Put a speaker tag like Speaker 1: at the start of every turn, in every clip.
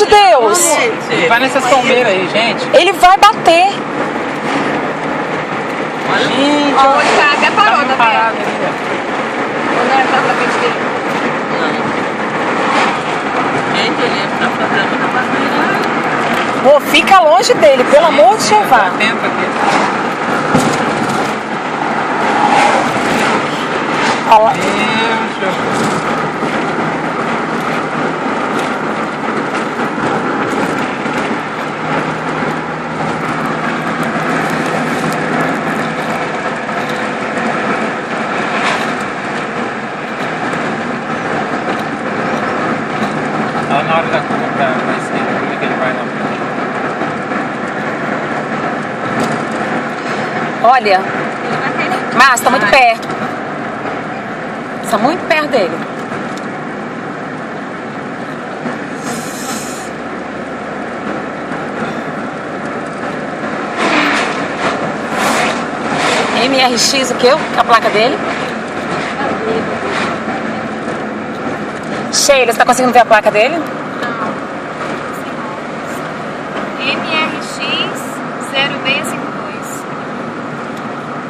Speaker 1: de Deus.
Speaker 2: Ele vai nessas palmeiras aí, gente.
Speaker 1: Ele vai bater.
Speaker 2: Gente,
Speaker 3: Ó, o cara até parou, tá
Speaker 2: parado
Speaker 3: vendo?
Speaker 2: ali,
Speaker 3: Ou não é pra frente dele?
Speaker 4: Gente, ele tá fazendo uma barreira.
Speaker 1: Pô, fica longe dele, pelo amor de Jeová.
Speaker 2: Atento aqui.
Speaker 1: Olha lá.
Speaker 2: Deus. Lá na hora da curva pra esquerda, como é que ele vai lá?
Speaker 1: Olha,
Speaker 3: Ele vai ter.
Speaker 1: Márcio, tá muito perto. Tá muito perto dele. MRX, o que? A placa dele? Sheila, você tá conseguindo ver a placa dele?
Speaker 3: Não. MRX 0652.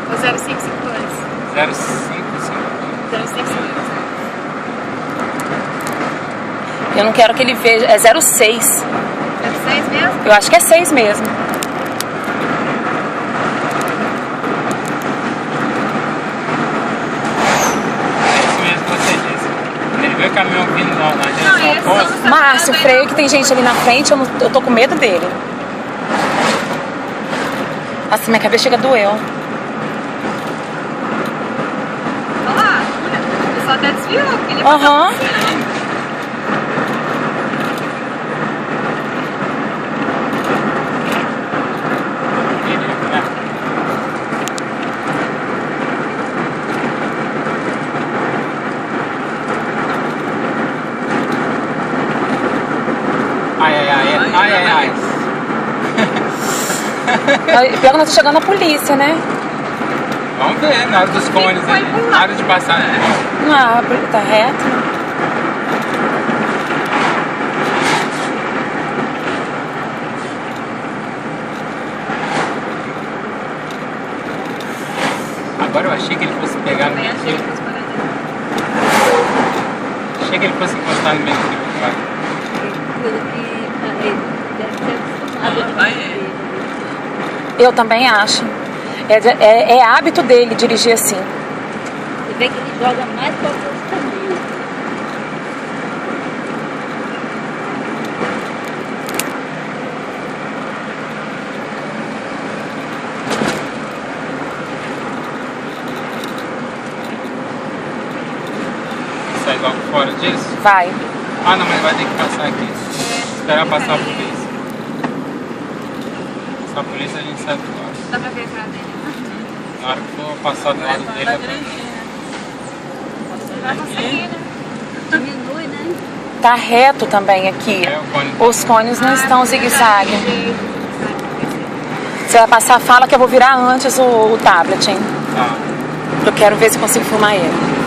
Speaker 3: Ou 0552?
Speaker 2: 0552.
Speaker 3: 0552.
Speaker 1: Eu não quero que ele veja. É 06.
Speaker 3: 06 mesmo?
Speaker 1: Eu acho que é 6 mesmo.
Speaker 2: Isso mesmo que você disse. Quando ele vê o caminhão vindo na
Speaker 3: Não,
Speaker 2: direção
Speaker 3: eles
Speaker 2: oposta,
Speaker 3: são-
Speaker 1: Márcio, freio que tem gente ali na frente, eu tô com medo dele. Nossa, minha cabeça chega a doer, ó.
Speaker 3: Olha lá, o pessoal até desviou, porque ele
Speaker 1: Aham.
Speaker 2: ai, ai, ai, ai, ai, ai.
Speaker 1: Pior que nós tá chegando a polícia, né?
Speaker 2: Vamos ver, na hora dos cones aí, na hora de passar.
Speaker 1: Ah, tá reto.
Speaker 2: Agora eu achei que ele fosse pegar no
Speaker 3: também
Speaker 2: meio
Speaker 3: achei que
Speaker 2: fio.
Speaker 3: fosse parar dele.
Speaker 2: Achei que ele fosse encostar no meio fio.
Speaker 1: Eu também acho. É hábito dele dirigir assim.
Speaker 4: Você vê que ele joga mais para o caminho.
Speaker 2: Sai logo fora disso?
Speaker 1: Vai.
Speaker 2: Ah, não, mas vai ter que passar aqui. Esperar passar a polícia. Se a polícia a gente sai do lado.
Speaker 3: Dá pra ver a cara dele.
Speaker 2: Na hora que for passar do lado dele,
Speaker 3: Vai conseguir, né?
Speaker 4: Diminui, né?
Speaker 1: Tá reto também aqui.
Speaker 2: é o cone.
Speaker 1: Os cones não estão zigue-zague.
Speaker 3: Ele-
Speaker 1: Você vai passar, fala que eu vou virar antes o tablet, hein?
Speaker 2: Tá.
Speaker 1: Eu quero ver se consigo filmar ele.